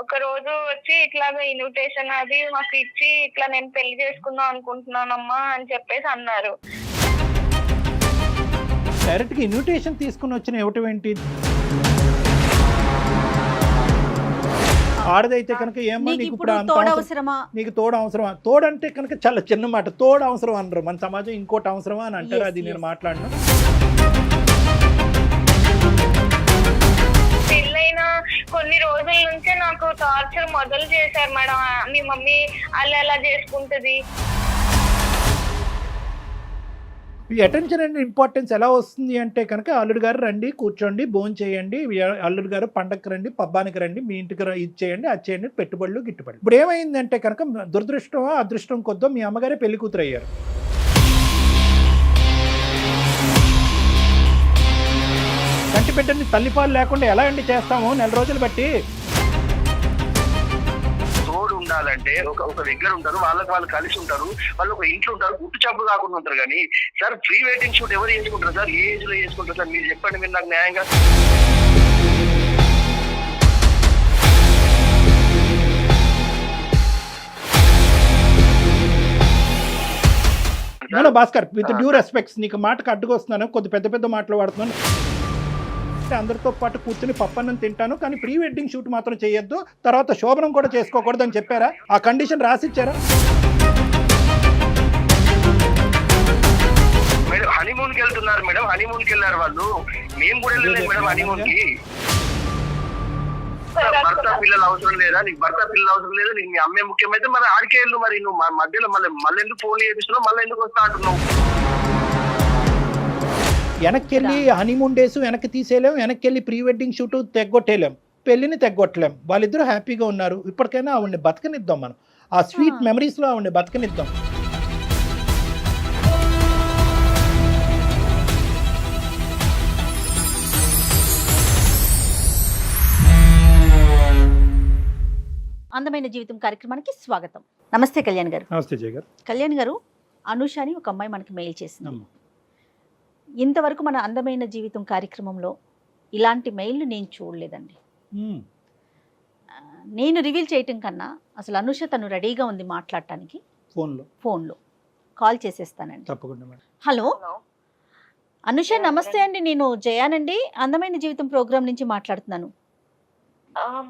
ఒక రోజు వచ్చి ఇట్లాగా ఇన్విటేషన్ అది మాకు ఇచ్చి ఇట్లా నేను పెళ్లి చేసుకుందాం అనుకుంటున్నానమ్మా అని చెప్పేసి అన్నారు. డైరెక్ట్ గా ఇన్విటేషన్ తీసుకుని వచ్చిన ఇవ్వటం ఏంటి? ఆడదైతే కనుక ఏమో నీకు ఇప్పుడు అంత అవసరమా, నీకు తోడు అవసరమా? తోడంటే కనుక చాలా చిన్న మాట, తోడు అవసరం అనరు మన సమాజం, ఇంకోటి అవసరమా అని అంటారు. అది నేను మాట్లాడను. పెళ్ళైన కొన్ని రోజుల నుంచే నాకు టార్చర్ మొదలు చేశారు మేడం. మీ మమ్మీ అలా ఎలా చేసుకుంటది. ఈ అటెన్షన్ అండ్ ఇంపార్టెన్స్ ఎలా వస్తుంది అంటే కనుక అల్లుడు గారు రండి, కూర్చోండి, భోజనం చేయండి, అల్లుడు గారు పండగకి రండి, పబ్బానికి రండి, మీ ఇంటికి ఇది చేయండి, అది చేయండి, పెట్టుబడులు గిట్టుబడి. ఇప్పుడు ఏమైందంటే కనుక దురదృష్టమో అదృష్టం కొద్దో మీ అమ్మగారే పెళ్లి కూతురు అయ్యారు. కంటి బిడ్డని తల్లిపాలు లేకుండా ఎలా అండి చేస్తాము నెల రోజులు బట్టి? తోడు ఉండాలంటే ఒక దగ్గర ఉంటారు, వాళ్ళు కలిసి ఉంటారు, వాళ్ళు ఒక ఇంట్లో ఉంటారు, గుట్టు చప్పుడు కాకుండా ఉంటారు. కానీ సార్ ప్రీ వెడ్డింగ్ షూట్ ఎవరు చేసుకుంటారు సార్? ఏ ఏజ్ లో చేసుకుంటారు సార్? మీరు చెప్పండి, మీరు నాకు న్యాయంగా. భాస్కర్, విత్ డ్యూ రెస్పెక్ట్స్, నీకు మాటకు అడ్డుకొస్తున్నాను, కొద్ది పెద్ద పెద్ద మాటలు వాడుతున్నాను. అందరితో పాటు కూర్చొని పప్పన్నం తింటాను, కానీ ప్రీ వెడ్డింగ్ షూట్ మాత్రం చేయొద్దు, తర్వాత శోభనం కూడా చేసుకోకూడదు అని చెప్పారా? ఆ కండిషన్ రాసిచ్చారా? మేడం హనీమూన్ కి వెళ్తున్నారు మేడం, హనీమూన్ కి వెళ్ళారు వాళ్ళు, మేము కూడా వెళ్ళలేదు మేడం హనీమూన్ కి. భర్త పిల్లలు అవసరం లేదా నీకు? భర్త పిల్లలు అవసరం లేదా నీకు? మీ అమ్మే ముఖ్యమైతే మరి ఆడికే వెళ్ళు. మరి నువ్వు మధ్యలో మళ్ళీ ఎందుకు ఫోన్ చేపిస్తున్నావు? మళ్ళీ ఎందుకు వస్తా అంటున్నావు? వెనక్కి వెళ్ళి హనీమూన్ డేస్ వెనక్కి తీసేయలేం, వెనక్కి వెళ్ళి ప్రీ వెడ్డింగ్ షూట్ తెగ్గొట్టేయలేం, పెళ్ళిని తెగ్గొట్టలేం. వాళ్ళిద్దరూ హ్యాపీగా ఉన్నారు, ఇప్పటికైనా ఆవిడ్ని బతకనిద్దాం, మనం ఆ స్వీట్ మెమరీస్లో ఆవిడ్ని బతకనిద్దాం. అందమైన జీవితం కార్యక్రమానికి స్వాగతం. నమస్తే కళ్యాణ్ గారు. నమస్తే జయ గారు. కళ్యాణ్ గారు, అనుష అని ఒక అమ్మాయి మనకి మెయిల్ చేసింది. ఇంతవరకు మన అందమైన జీవితం కార్యక్రమంలో ఇలాంటి మెయిల్ని నేను చూడలేదండి. నేను రివీల్ చేయటం కన్నా అసలు అనుష తను రెడీగా ఉంది మాట్లాడటానికి. ఫోన్లో కాల్ చేసేస్తానండి. తప్పకుండా. హలో అనుష, నమస్తే అండి, నేను జయానండి, అందమైన జీవితం ప్రోగ్రామ్ నుంచి మాట్లాడుతున్నాను.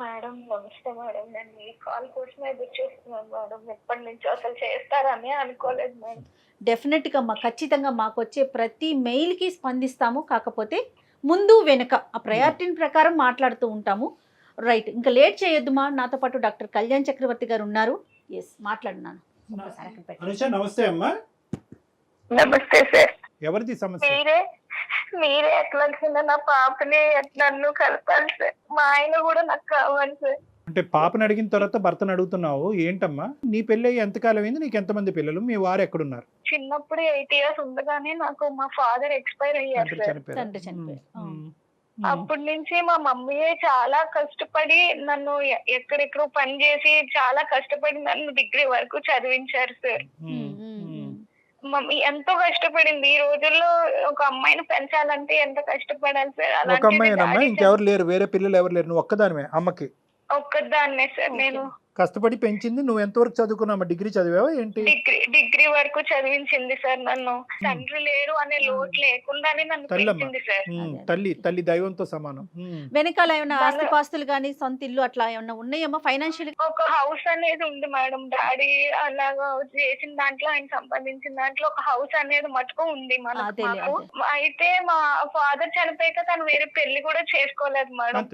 మేడం నమస్తే మేడం. నేను ఈ కాల్ కోసమే ఎదురు చూస్తున్నాను మేడం. ఎప్పటి నుంచో అసలు చేస్తారని అనుకోలేదు మేడం. డెఫినెట్గా ఖచ్చితంగా మాకు వచ్చే ప్రతి మెయిల్కి స్పందిస్తాము. కాకపోతే ముందు వెనుక ఆ ప్రయారిటీని ప్రకారం మాట్లాడుతూ ఉంటాము. రైట్, ఇంకా లేట్ చేయొద్దుమా. నాతో పాటు డాక్టర్ కళ్యాణ్ చక్రవర్తి గారు ఉన్నారు. ఎస్, మాట్లాడున్నాను. నమస్తే అమ్మా. నమస్తే సార్. ఎవరిది సమస్య? మీరే ఎట్లా నా పాపని నన్ను కలపాలి సార్. మా ఆయన కూడా నాకు కావాలి సార్. అంటే పాపని అడిగిన తర్వాత భర్తను అడుగుతున్నావు ఏంటమ్మా? నీ పెళ్ళి ఎంతకాలం అయింది? నీకు ఎంతమంది పిల్లలు? మీ వారు ఎక్కడున్నారు? చిన్నప్పుడు 8 years ఉండగానే నాకు మా ఫాదర్ ఎక్స్పైర్ అయ్యారు సార్. అప్పటి నుంచి మా మమ్మీయే చాలా కష్టపడి నన్ను ఎక్కడెక్కడో పని చేసి చాలా కష్టపడి నన్ను డిగ్రీ వరకు చదివించారు సార్. మమ్మీ ఎంతో కష్టపడింది. ఈ రోజుల్లో ఒక అమ్మాయిని పెంచాలంటే ఎంత కష్టపడాలి సార్. ఒక అమ్మాయినమ్మా, ఇంకెవరు లేరు? వేరే పిల్లలు ఎవరు లేరు? నువ్వు ఒక్కదానివే అమ్మకి? ఒక్కదాన్నే సార్. నేను కష్టపడి పెంచింది. నువ్వు ఎంతవరకు చదువుకున్నావు? డిగ్రీ చదివావా ఏంటి? డిగ్రీ వరకు చదివించింది సార్ నన్ను. తండ్రి లేరు అనే లోటు లేకుండానే నన్ను పెంచింది సార్. తల్లి దైవంతో సమానం. వెనకాల ఏమైనా ఆస్తిపాస్తులు కానీ సొంత ఇల్లు అట్లా ఏమన్నా ఉన్నాయమ్మా? ఫైనాన్షియల్ ఒక హౌస్ అనేది ఉంది మేడం. డాడీ అలాగా చేసిన దాంట్లో, ఆయన సంపాదించిన దాంట్లో ఒక హౌస్ అనేది మటుకు ఉంది మనకు. అయితే మా ఫాదర్ చనిపోయాక తను వేరే పెళ్లి కూడా చేసుకోలేదు మేడం.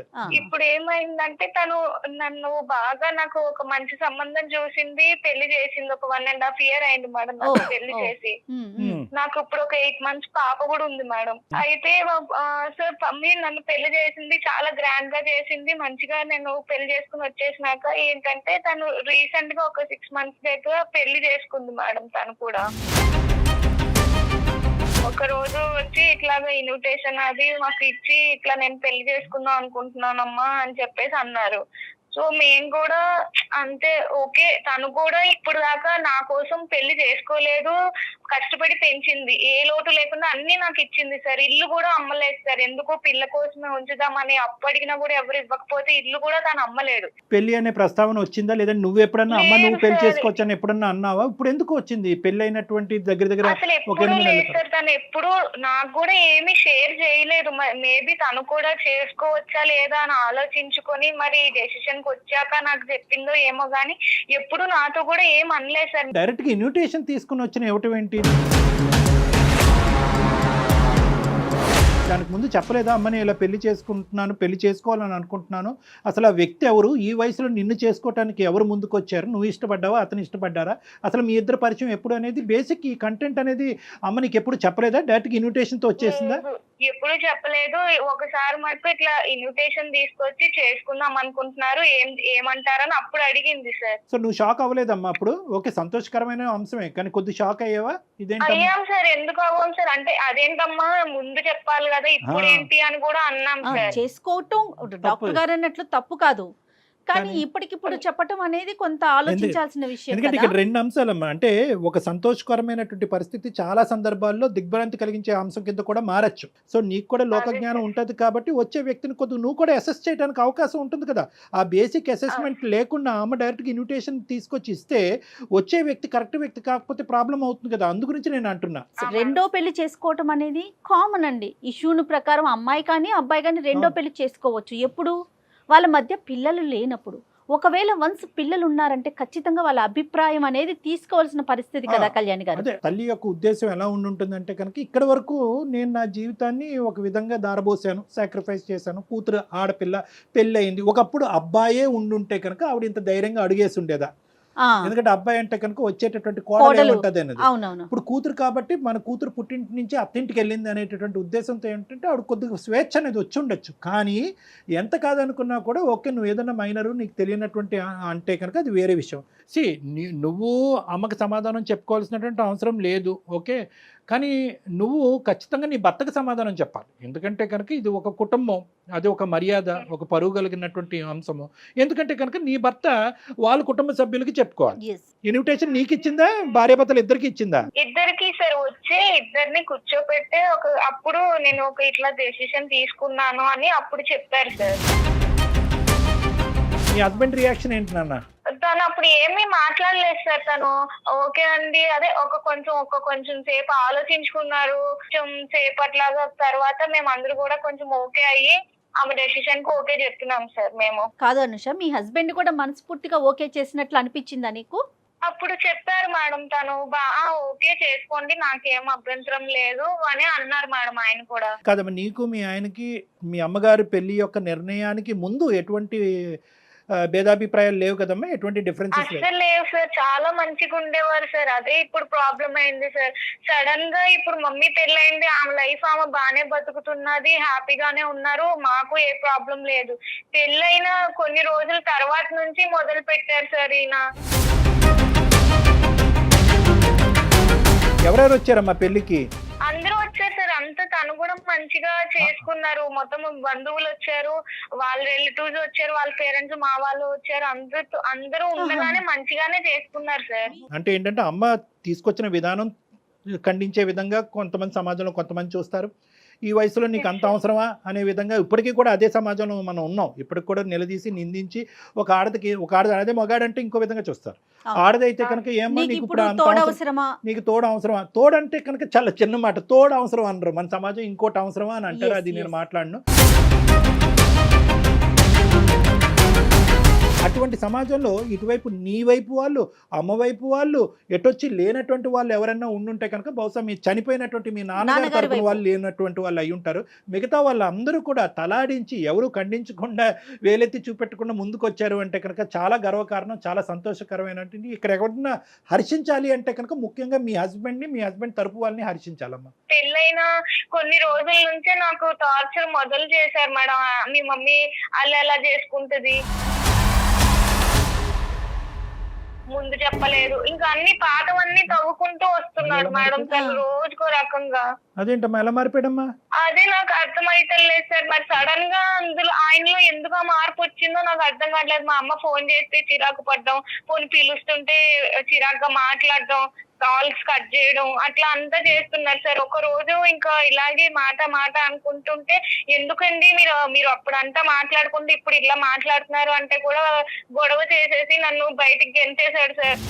ఇప్పుడు ఏమైందంటే తను నన్ను బాగా నాకు ఒక మంచి సంబంధం చూసింది, పెళ్లి చేసింది. ఒక 1.5 years అయింది మేడం నాకు పెళ్లి చేసి. నాకు ఇప్పుడు ఒక 8 months పాప కూడా ఉంది మేడం. అయితే సార్ మమ్మీ నన్ను పెళ్లి చేసింది, చాలా గ్రాండ్ గా చేసింది, మంచిగా నేను పెళ్లి చేసుకుని వచ్చేసినాక ఏంటంటే తను రీసెంట్ గా ఒక 6 months దగ్గర పెళ్లి చేసుకుంది మేడం. తను కూడా ఒక రోజు వచ్చి ఇట్లాగా ఇన్విటేషన్ అది మాకు ఇచ్చి ఇట్లా నేను పెళ్లి చేసుకుందాం అనుకుంటున్నానమ్మా అని చెప్పేసి అన్నారు. సో మేము కూడా అంతే ఓకే, తను కూడా ఇప్పుడు దాకా నా కోసం పెళ్లి చేసుకోలేదు, కష్టపడి పెంచింది, ఏ లోటు లేకుండా అన్ని నాకు ఇచ్చింది సార్. ఇల్లు కూడా అమ్మలేదు సార్, ఎందుకు పిల్ల కోసమే ఉంచుదామని అప్పు అడిగినా కూడా ఎవరు ఇవ్వకపోతే ఇల్లు కూడా తను అమ్మలేదు. పెళ్లి అనే ప్రస్తావన వచ్చిందా లేదా? నువ్వు ఎప్పుడన్నా అమ్మ నువ్వు పెళ్లి చేసుకోవచ్చని ఎప్పుడన్నా అన్నావా? ఇప్పుడు ఎందుకు వచ్చింది? పెళ్లి అయినటువంటి దగ్గర అసలు ఎప్పుడు లేదు సార్, తను ఎప్పుడు నాకు కూడా ఏమి షేర్ చేయలేదు. మేబీ తను కూడా చేసుకోవచ్చా లేదా అని ఆలోచించుకొని మరి డెసిషన్ కి వచ్చాక నాకు చెప్పిందో ఏమో గానీ ఎప్పుడు నాతో కూడా ఏం అనలేదు సార్. డైరెక్ట్ గా ఇన్విటేషన్ తీసుకుని వచ్చిన ఇవ్వటం ఏంటి? దానికి ముందు చెప్పలేదా అమ్మని ఇలా పెళ్లి చేసుకుంటున్నాను, పెళ్లి చేసుకోవాలని అనుకుంటున్నాను, అసలు ఆ వ్యక్తి ఎవరు, ఈ వయసులో నిన్ను చేసుకోవటానికి ఎవరు ముందుకు వచ్చారు, నువ్వు ఇష్టపడ్డావా అతను ఇష్టపడ్డారా, అసలు మీ ఇద్దరు పరిచయం ఎప్పుడు అనేది బేసిక్ ఈ కంటెంట్ అనేది అమ్మ నీకు ఎప్పుడు చెప్పలేదా? డైరెక్ట్ ఇన్విటేషన్ తో వచ్చేసిందా? ఎప్పుడు చెప్పలేదు. ఒకసారి మటుకు ఇట్లా ఇన్విటేషన్ తీసుకొచ్చి చేసుకుందాం అనుకుంటున్నారు, ఏమంటారని అప్పుడు అడిగింది సార్. సో నువ్వు షాక్ అవ్వలేదమ్మా అప్పుడు? ఓకే, సంతోషకరమైన అంశమే, కానీ కొద్ది షాక్ అయ్యావా? అయ్యాం సార్. ఎందుకు అవ్వం సార్ అంటే అదేంటమ్మా ముందు చెప్పాలి కదా, ఇప్పుడు ఏంటి అని కూడా అన్నాం సార్. చేసుకోవటం డాక్టర్ గారు అన్నట్లు తప్పు కాదు, కానీ ఇప్పటికిప్పుడు చెప్పటం అనేది కొంత ఆలోచించాల్సిన విషయం. ఎందుకంటే ఇక్కడ రెండు అంశాలమ్మా, అంటే ఒక సంతోషకరమైనటువంటి పరిస్థితి చాలా సందర్భాల్లో దిగ్భ్రాంతి కలిగించే అంశం కింద కూడా మారచ్చు. సో నీకు కూడా లోకజ్ఞానం ఉంటుంది కాబట్టి వచ్చే వ్యక్తిని కొద్దిగా నువ్వు కూడా అసెస్ చేయడానికి అవకాశం ఉంటుంది కదా. ఆ బేసిక్ అసెస్మెంట్ లేకుండా ఆమె డైరెక్ట్గా ఇన్విటేషన్ తీసుకొచ్చి ఇస్తే వచ్చే వ్యక్తి కరెక్ట్ వ్యక్తి కాకపోతే ప్రాబ్లం అవుతుంది కదా, అందు గురించి నేను అంటున్నా. రెండో పెళ్లి చేసుకోవటం అనేది కామన్ అండి. ఇష్యూను ప్రకారం అమ్మాయి కానీ అబ్బాయి కానీ రెండో పెళ్లి చేసుకోవచ్చు ఎప్పుడు వాళ్ళ మధ్య పిల్లలు లేనప్పుడు. ఒకవేళ వన్స్ పిల్లలు ఉన్నారంటే ఖచ్చితంగా వాళ్ళ అభిప్రాయం అనేది తీసుకోవాల్సిన పరిస్థితి కదా కళ్యాణి గారు. అదే తల్లి యొక్క ఉద్దేశం ఎలా ఉంటుందంటే కనుక ఇక్కడ వరకు నేను నా జీవితాన్ని ఒక విధంగా దారబోసాను, సాక్రిఫైస్ చేశాను, కూతురు ఆడపిల్ల పెళ్ళి అయింది. ఒకప్పుడు అబ్బాయే ఉండుంటే కనుక ఆవిడ ఇంత ధైర్యంగా అడిగేసి ఉండేదా? ఎందుకంటే అబ్బాయి అంటే కనుక వచ్చేటటువంటి కోడలు ఉంటది అనేది. ఇప్పుడు కూతురు కాబట్టి మన కూతురు పుట్టింటి నుంచి అత్తింటికి వెళ్ళింది అనేటటువంటి ఉద్దేశంతో ఏంటంటే ఆవిడ కొద్దిగా స్వేచ్ఛ అనేది వచ్చి ఉండొచ్చు. కానీ ఎంత కాదనుకున్నా కూడా ఓకే, నువ్వు ఏదైనా మైనరు నీకు తెలియనటువంటి అంటే కనుక అది వేరే విషయం. నువ్వు అమ్మకి సమాధానం చెప్పుకోవాల్సినటువంటి అవసరం లేదు, ఓకే, కానీ నువ్వు ఖచ్చితంగా నీ భర్తకు సమాధానం చెప్పాలి. ఎందుకంటే కనుక ఇది ఒక కుటుంబం, అది ఒక మర్యాద, ఒక పరువు కలిగినటువంటి అంశము. ఎందుకంటే కనుక నీ భర్త వాళ్ళ కుటుంబ సభ్యులకి చెప్పుకోవాలి. ఇన్విటేషన్ నీకు ఇచ్చిందా, భార్యాభర్తలు ఇద్దరికి ఇచ్చిందా? ఇద్దరికి సార్. వచ్చి ఇద్దరిని కూర్చోపెట్టే అప్పుడు నేను ఒక ఇట్లా డెసిషన్ తీసుకున్నాను అని అప్పుడు చెప్పారు సార్. మీ హస్బెండ్ రియాక్షన్ ఏంటి నాన్న? తను అప్పుడు ఏమీ మాట్లాడలేదు సార్. తను ఓకే అండి, అదే ఒక కొంచెం సేపు ఆలోచించుకున్నారు. కొంచెం సేపట్లాగా తర్వాత మేము అందరూ కూడా కొంచెం ఓకే అయ్యి ఆమె డెసిషన్ కు ఓకే చెప్తున్నాం సార్. మేము కాదు అనుష, మీ హస్బెండ్ కూడా మనస్ఫూర్తిగా ఓకే చేసినట్లు అనిపించిందా నీకు? అప్పుడు చెప్పారు మేడం, తను ఓకే చేసుకోండి నాకేం అభ్యంతరం లేదు అని అన్నారు మేడం. ఆయన కూడా కాదమ్మా, నీకు మీ ఆయనకి మీ అమ్మగారు పెళ్లి యొక్క నిర్ణయానికి ముందు ఎటువంటి భేదాభిప్రాయాలు లేవు కదమ్మా? ఎటువంటి డిఫరెన్సెస్ అసలు లేవు సార్, చాలా మంచిగా ఉండేవారు సార్. అదే ఇప్పుడు ప్రాబ్లం అయింది సార్. సడన్ గా ఇప్పుడు మమ్మీ పెళ్ళైంది, ఆమె లైఫ్ ఆమె బానే బతుకుతున్నది, హ్యాపీగానే ఉన్నారు, మాకు ఏ ప్రాబ్లం లేదు. పెళ్ళైన కొన్ని రోజుల తర్వాత నుంచి మొదలు పెట్టారు సార్ ఈయన. ఎవరెవరు వచ్చారమ్మా పెళ్లికి? అందరూ వచ్చారు సార్. అంతా తను కూడా మంచిగా చేసుకున్నారు. మొత్తం బంధువులు వచ్చారు, వాళ్ళ రిలేటివ్స్ వచ్చారు, వాళ్ళ పేరెంట్స్ మా వాళ్ళు వచ్చారు, అందరూ ఉండగానే మంచిగానే చేసుకున్నారు సార్. అంటే ఏంటంటే అమ్మ తీసుకొచ్చిన విధానం ఖండించే విధంగా కొంతమంది సమాజంలో కొంతమంది చూస్తారు. ఈ వయసులో నీకు అంత అవసరమా అనే విధంగా ఇప్పటికీ కూడా అదే సమాజంలో మనం ఉన్నాం. ఇప్పటికి కూడా నిలదీసి నిందించి ఒక ఆడది అదే మగాడంటే ఇంకో విధంగా చూస్తారు. ఆడదైతే కనుక ఏమో నీకు ఇప్పుడు నీకు తోడు అవసరమా? తోడంటే కనుక చాలా చిన్న మాట, తోడు అవసరం అనరు మన సమాజం, ఇంకోటి అవసరమా అని అంటారు. అది నేను మాట్లాడను. అటువంటి సమాజంలో ఇటువైపు నీ వైపు వాళ్ళు, అమ్మ వైపు వాళ్ళు, ఎటొచ్చి లేనటువంటి వాళ్ళు ఎవరైనా ఉండుంటే కనుక బహుశా మీ చనిపోయినటువంటి మీ నాన్నగారి తరపున వాళ్ళు లేనటువంటి వాళ్ళు అయి ఉంటారు. మిగతా వాళ్ళందరూ కూడా తలాడించి ఎవరు ఖండించకుండా వేలెత్తి చూపెట్టకుండా ముందుకు వచ్చారు అంటే కనుక చాలా గర్వకారణం, చాలా సంతోషకరమైనటువంటి. ఇక్కడ ఎవరన్నా హర్షించాలి అంటే కనుక ముఖ్యంగా మీ హస్బెండ్ తరపు వాళ్ళని హర్షించాలమ్మా. పెళ్ళైన కొన్ని రోజుల నుంచే నాకు టార్చర్ మొదలు చేశారు మేడం. మీ మమ్మీ అలా ఎలా చేసుకుంటది, ముందు చెప్పలేదు. ఇంకా అన్ని పాతవన్నీ తవ్వుకుంటూ వస్తున్నాడు మేడం సార్ రోజుకో రకంగా. అదేంటమ్మా ఎలా మారిపోయాడమ్మా? అదే నాకు అర్థమైతలేదు సార్. మరి సడన్ గా అందులో ఆయనలో ఎందుకు ఆ మార్పు వచ్చిందో నాకు అర్థం కావట్లేదు. మా అమ్మ ఫోన్ చేస్తే చిరాకు పడ్డం, ఫోన్ పిలుస్తుంటే చిరాకుగా మాట్లాడడం, కాల్స్ కట్ చేయడం అట్లా అంతా చేస్తున్నారు సార్. ఒక రోజు ఇంకా ఇలాగే మాట అనుకుంటుంటే ఎందుకండి మీరు అప్పుడు అంతా మాట్లాడుకుంటే ఇప్పుడు ఇలా మాట్లాడుతున్నారు అంటే కూడా గొడవ చేసేసి నన్ను బయటికి గెంటేశాడు సార్.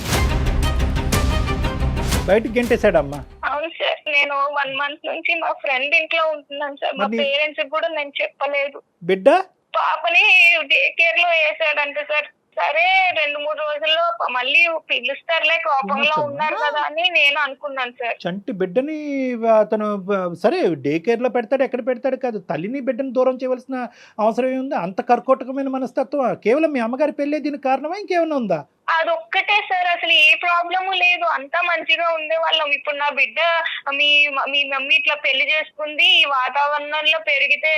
బయటికి గెంటేశాడమ్మా? అవును సార్. నేను 1 month నుంచి మా ఫ్రెండ్ ఇంట్లో ఉంటున్నాను సార్. మా పేరెంట్స్ కూడా నేను చెప్పలేదు. బిడ్డ పాపని డే కేర్ లో వేసాడంటే సార్. సరే 2-3 రోజుల్లో మళ్ళీ పిలుస్తారులే, కోపంలో ఉన్నారు కదా అని నేను అనుకున్నాను సార్. చంటి బిడ్డని అతను సరే డే కేర్ లో పెడతాడు, ఎక్కడ పెడతాడు కాదు, తల్లిని బిడ్డని దూరం చేయవలసిన అవసరం ఏముంది? అంత కర్కోటకమైన మనస్తత్వం కేవలం మీ అమ్మగారి పెళ్ళే దీనికి కారణమా ఇంకేమైనా ఉందా? అదొక్కటే సార్. అసలు ఏ ప్రాబ్లము లేదు, అంతా మంచిగా ఉండే వాళ్ళం. ఇప్పుడు నా బిడ్డ మీ మమ్మీ ఇట్లా పెళ్లి చేసుకుంది, ఈ వాతావరణంలో పెరిగితే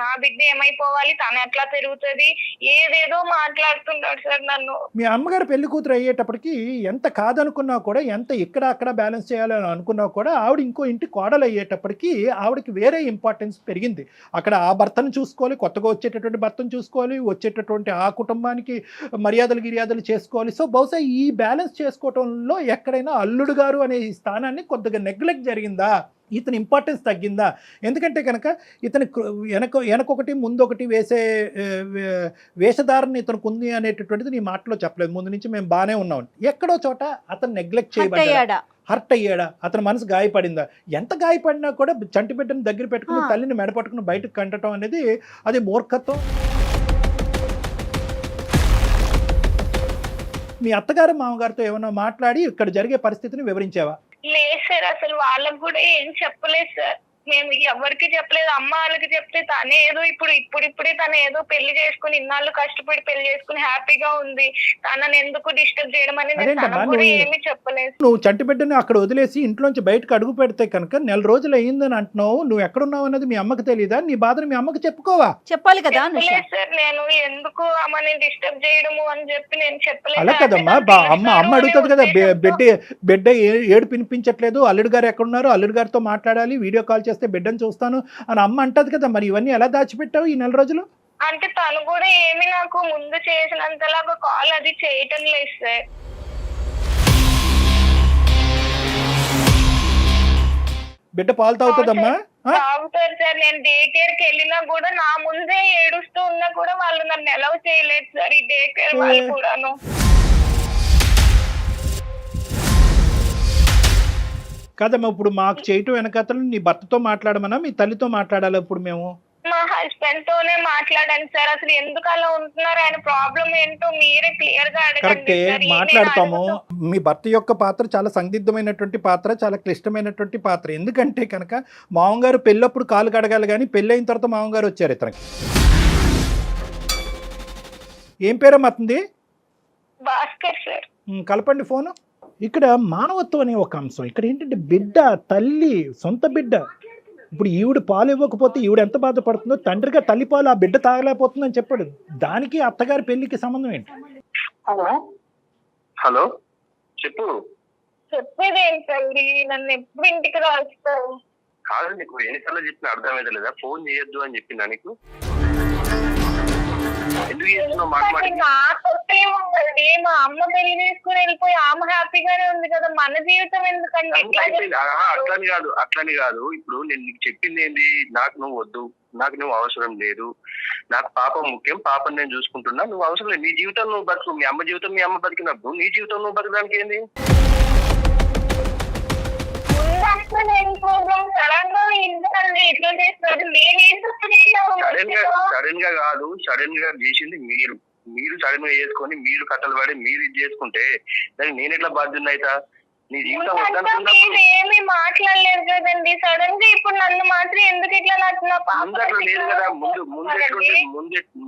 నా బిడ్డ ఏమైపోవాలి, తను ఎట్లా పెరుగుతుంది, ఏదేదో మాట్లాడుతున్నాడు సార్ నన్ను. మీ అమ్మగారు పెళ్లి కూతురు అయ్యేటప్పటికి ఎంత కాదనుకున్నా కూడా, ఎంత ఇక్కడ అక్కడ బ్యాలెన్స్ చేయాలని అనుకున్నా కూడా, ఆవిడ ఇంకో ఇంటి కోడలు అయ్యేటప్పటికి ఆవిడకి వేరే ఇంపార్టెన్స్ పెరిగింది. అక్కడ ఆ భర్తను చూసుకోవాలి, కొత్తగా వచ్చేటటువంటి భర్తను చూసుకోవాలి, వచ్చేటటువంటి ఆ కుటుంబానికి మర్యాదలు చేసుకోవాలి. సో బహుశా ఈ బ్యాలెన్స్ చేసుకోవటంలో ఎక్కడైనా అల్లుడు గారు అనే ఈ స్థానాన్ని కొద్దిగా నెగ్లెక్ట్ జరిగిందా, ఇతని ఇంపార్టెన్స్ తగ్గిందా? ఎందుకంటే కనుక ఇతని వెనకొకటి ముందొకటి వేసే వేషధారణ ఇతనికి ఉంది అనేటటువంటిది నీ మాటలో చెప్పలేదు. ముందు నుంచి మేము బాగానే ఉన్నాం. ఎక్కడో చోట అతను నెగ్లెక్ట్ చేయబడ్డాడా, హర్ట్ అయ్యాడా, అతని మనసు గాయపడిందా? ఎంత గాయపడినా కూడా చంటి బిడ్డను దగ్గర పెట్టుకుని తల్లిని మెడపట్టుకుని బయటకు కంటడం అనేది అది మూర్ఖత్వం. మీ అత్తగారు మామగారితో ఏమన్నా మాట్లాడి ఇక్కడ జరిగే పరిస్థితిని వివరించావా? లేదు సార్. అసలు వాళ్ళకు కూడా ఏం చెప్పలేదు సార్. మేము ఎవరికి చెప్పలేదు. అమ్మ వాళ్ళకి చెప్తే తనే ఏదో ఇప్పుడిప్పుడే తను ఏదో పెళ్లి చేసుకుని ఇన్నాళ్ళు కష్టపడి పెళ్లి చేసుకుని హ్యాపీగా ఉంది, తనని ఎందుకు డిస్టర్బ్ చేయడం అనేది ఏమీ చెప్పలేదు. నువ్వు చంటి బిడ్డని అక్కడ వదిలేసి ఇంట్లోంచి బయటకు అడుగు పెడితే కనుక 4 రోజులు అయ్యిందని అంటున్నావు. నువ్వు ఎక్కడున్నావు అనేది మీ అమ్మకి తెలియదా? నీ బాధను మీ అమ్మకి చెప్పుకోవా? చెప్పాలి కదా సార్. నేను ఎందుకు అమ్మని డిస్టర్బ్ చేయడము అని చెప్పి నేను చెప్పలేదు. అలా కదమ్మా, అమ్మ అడుగుతుంది కదా, బిడ్డ ఏడు పినిపించట్లేదు, అల్లుడు గారు ఎక్కడున్నారు, అల్లుడు గారితో మాట్లాడాలి, వీడియో కాల్ చేస్తే బిడ్డను చూస్తాను అని అమ్మ అంటది కదా. మరి ఇవన్నీ ఎలా దాచిపెట్టావు ఈ 4 రోజులు? అంటే తను కూడా ఏమి నాకు ముందు చేసినంతలాగా కాల్ అది చేయటం లేదు సార్. బిడ్డ పాలు తాగుతుందమ్మా? తాగుతారు సార్. నేను డే కేర్ కి వెళ్ళినా కూడా నా ముందే ఏడుస్తూ ఉన్నా కూడా వాళ్ళు నన్ను ఎలా చేయలేదు సార్, ఈ డే కేర్ వాళ్ళు కూడాను. కాదమ్మా, ఇప్పుడు మాకు చేయటం వెనకతలు నీ భర్తతో మాట్లాడమన్నా మీ తల్లితో మాట్లాడాలి? ఇప్పుడు మేము మా హస్బెండ్ తోనే మాట్లాడాను సార్. అసలు ఎందుకు అలా ఉంటున్నారు, ఆయన ప్రాబ్లం ఏంటో మీరే క్లియర్ గా అడగండి. కరెక్టే, మాట్లాడతాము. మీ భర్త యొక్క పాత్ర చాలా సందిగ్ధమైనటువంటి పాత్ర, చాలా క్లిష్టమైనటువంటి పాత్ర. ఎందుకంటే కనుక మామగారు పెళ్ళప్పుడు కాలు కడగాలి, కానీ పెళ్ళైన తర్వాత మామగారు వచ్చారు ఇతనికి. ఏం పేరమ్మా అతనిది? భాస్కర్ సార్. కలపండి ఫోను. ఇక్కడ మానవత్వం అనే ఒక అంశం. ఇక్కడ ఏంటంటే బిడ్డ, తల్లి, సొంత బిడ్డ. ఇప్పుడు ఈవిడ పాలు ఇవ్వకపోతే ఈవిడ ఎంత బాధపడుతుందో, తండ్రిగా తల్లి పాలు ఆ బిడ్డ తాగలేకపోతుందని చెప్పాడు. దానికి అత్తగారి పెళ్లికి సంబంధం ఏంటి? హలో చెప్పు. చెప్పేది ఏంటండి, నన్ను ఎప్పుడు ఇంటికి రాస్తావు? కాదు, నీకు ఎన్నిసార్లు చెప్పిన అర్థమైతే లేదా? ఫోన్ చేయొద్దు అని చెప్పిందా నీకు? ఎందుకు చేస్తున్నావు? నాకొచ్చేముందండి, మా అమ్మ పెళ్లి చేసుకుని వెళ్ళిపోయి ఆమె హ్యాపీగానే ఉంది కదా, మన జీవితం ఎందుకండి? అట్లని కాదు. ఇప్పుడు నేను నీకు చెప్పింది ఏంది, నాకు నువ్వు వద్దు, నాకు నువ్వు అవసరం లేదు, నాకు పాప ముఖ్యం, పాపని నేను చూసుకుంటున్నా, నువ్వు అవసరం లేదు. నీ జీవితం నువ్వు బతుకు, మీ అమ్మ జీవితం మీ అమ్మ బతికినప్పుడు నీ జీవితం నువ్వు బతకడానికి ఏంది? సడన్ గా కాదు, సడన్ గా చేసింది మీరు సడన్ గా చేసుకొని మీరు కట్టలు పడి మీరు ఇది చేసుకుంటే దానికి నేను ఎట్లా బాధ్యత అవుతా? నీ జీవితం ఏమి మాట్లాడలేదు కదండి. సడన్ గా ఇప్పుడు నన్ను మాత్రం ఎందుకు ఇట్లా ముందు అట్లా లేదు కదా.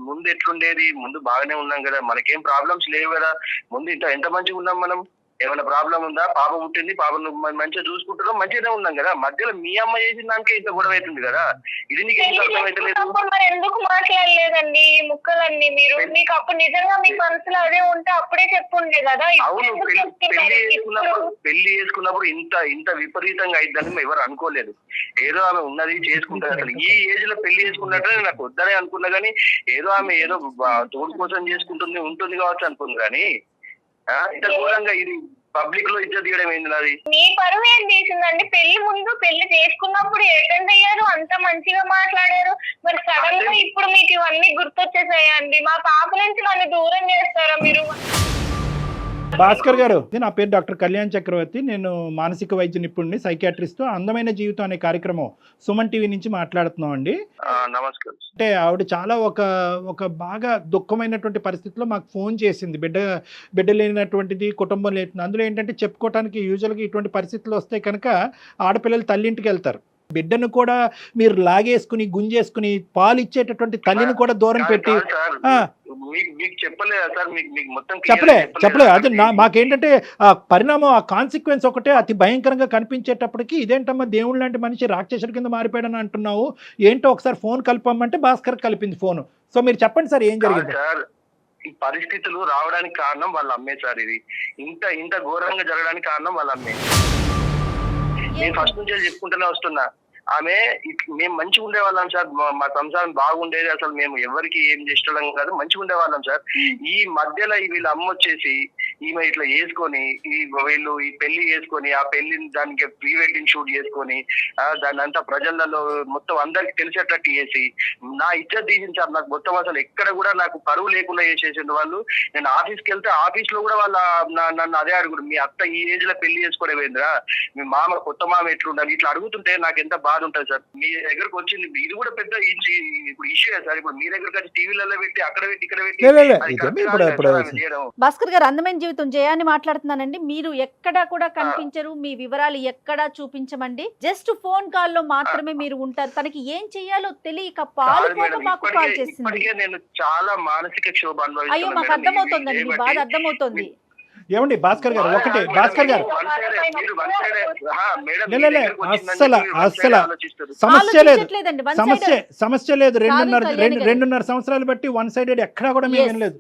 ముందు ఎట్లుండేది? ముందు బాగానే ఉన్నాం కదా, మనకేం ప్రాబ్లమ్స్ లేవు కదా. ముందు ఎంత మంచిగా ఉన్నాం మనం. ఏమైనా ప్రాబ్లం ఉందా? పాప పుట్టింది, పాపను మంచిగా చూసుకుంటున్నాం, మంచిగానే ఉన్నాం కదా. మధ్యలో మీ అమ్మ చేసిన దానికే ఇంత గొడవ అవుతుంది కదా. ఇది నీకు ఎందుకు అర్థమైతలేదు? మరి ఎందుకు మాట్లాడలేదండి ఈ ముక్కలన్నీ? మీరు మీకు అప్పుడు నిజంగా మీ మనసులో అదే ఉంటే అప్పుడే చెప్పుండే కదా. అవును, పెళ్లి చేసుకున్నప్పుడు ఇంత విపరీతంగా అయిద్దని మేము ఎవరు అనుకోలేదు. ఏదో ఆమె ఉన్నది చేసుకుంటారు. అసలు ఈ ఏజ్ లో పెళ్లి చేసుకున్నట్టు నాకు వద్దనే అనుకున్నా కానీ ఏదో ఆమె ఏదో తోడు కోసం చేసుకుంటుంది ఉంటుంది కావచ్చు అనుకుంది. కానీ ఇంత ఘోరంగా ఇది పబ్లిక్ లో ఇజ్జత్ తీయడం ఏంది నాది? మీ పరువు ఏం తీసిందండి? పెళ్లి ముందు పెళ్లి చేసుకున్నప్పుడు అటెండ్ అయ్యారు, అంత మంచిగా మాట్లాడారు. మరి సడన్ గా ఇప్పుడు మీకు ఇవన్నీ గుర్తొచ్చేసాయండి. మా పాప నుంచి నన్ను దూరం చేస్తారా మీరు? భాస్కర్ గారు, నా పేరు డాక్టర్ కళ్యాణ్ చక్రవర్తి. నేను మానసిక వైద్య నిపుణుడిని, సైకియాట్రిస్ట్. అందమైన జీవితం అనే కార్యక్రమం సుమన్ టీవీ నుంచి మాట్లాడుతున్నాం అండి. నమస్కారం. అంటే ఆవిడ చాలా ఒక బాగా దుఃఖమైనటువంటి పరిస్థితిలో మాకు ఫోన్ చేసింది. బిడ్డ లేనటువంటిది, కుటుంబం లేని. అందులో ఏంటంటే చెప్పుకోవడానికి యూజువల్గా ఇటువంటి పరిస్థితులు వస్తే కనుక ఆడపిల్లలు తల్లింటికి వెళ్తారు. బిడ్డను కూడా మీరు లాగేసుకుని గుంజేసుకుని పాలు ఇచ్చేటటువంటి తల్లిని కూడా దూరం పెట్టి చెప్పలే. అది మాకేంటంటే ఆ పరిణామం, ఆ కాన్సిక్వెన్స్ ఒకటే అతి భయంకరంగా కనిపించేటప్పటికి ఇదేంటమ్మా దేవుడు లాంటి మనిషి రాక్షసుడి కింద మారిపోయాడని అంటున్నావు, ఏంటో ఒకసారి ఫోన్ కలపమంటే భాస్కర్ కలిపింది ఫోను. సో మీరు చెప్పండి సార్, ఏం జరిగింది? ఈ పరిస్థితులు రావడానికి కారణం వాళ్ళ అమ్మే సార్. ఇది ఇంత ఘోరంగా జరగడానికి కారణం వాళ్ళ అమ్మే. నేను ఫస్ట్ నుంచి చెప్పుకుంటూనే వస్తున్నా. ఆమె మేము మంచిగా ఉండేవాళ్ళం సార్, మా సంసారం బాగుండేది. అసలు మేము ఎవరికి ఏం చేసేవాళ్ళం కాదు, మంచిగా ఉండేవాళ్ళం సార్. ఈ మధ్యలో వీళ్ళ అమ్మ వచ్చేసి ఈమె ఇట్లా వేసుకొని వీళ్ళు ఈ పెళ్లి చేసుకొని ఆ పెళ్లిని దానికి ప్రీ వెడ్డింగ్ షూట్ చేసుకొని దాన్ని అంతా ప్రజలలో మొత్తం అందరికి తెలిసేటట్టు చేసి నా ఇజ్జత్ తీసించారు. నాకు మొత్తం అసలు ఎక్కడ కూడా నాకు పరువు లేకుండా చేసేసింది వాళ్ళు. నేను ఆఫీస్కి వెళ్తే ఆఫీస్ లో కూడా వాళ్ళ నన్ను అదే అడుగుడు, మీ అత్త ఈ ఏజ్ లో పెళ్లి చేసుకోవడమేంద్రా, మీ మామ కొత్త మామ ఎట్లుండాలి, ఇట్లా అడుగుతుంటే నాకు ఎంత బాధ ఉంటుంది సార్. మీ దగ్గరకు వచ్చింది, ఇది కూడా పెద్ద ఇప్పుడు ఇష్యూ సార్. ఇప్పుడు మీ దగ్గరకు వచ్చి టీవీలలో పెట్టి అక్కడ పెట్టి ఇక్కడ పెట్టి. భాస్కర్ గారు, అందమైన జీవితం జయాన్ని మాట్లాడుతున్నానండి. మీరు ఎక్కడా కూడా కనిపించరు, మీ వివరాలు ఎక్కడా చూపించమండి. జస్ట్ ఫోన్ కాల్ లో మాత్రమే మీరు ఉంటారు. తనకి ఏం చెయ్యాలో తెలియక పాలు మాకు కాల్ చేసింది. నేను చాలా మానసిక క్షోభ అనుభవిస్తున్నాను. అయ్యో, మాకు అర్థమవుతుందండి, బాధ అర్థమవుతుంది. ఏమండి భాస్కర్ గారు, ఒకటే భాస్కర్ గారు, సమస్య లేదు. 2.5 సంవత్సరాలు బట్టి 1 సైడెడ్ ఎక్కడా కూడా మేము వినలేదు.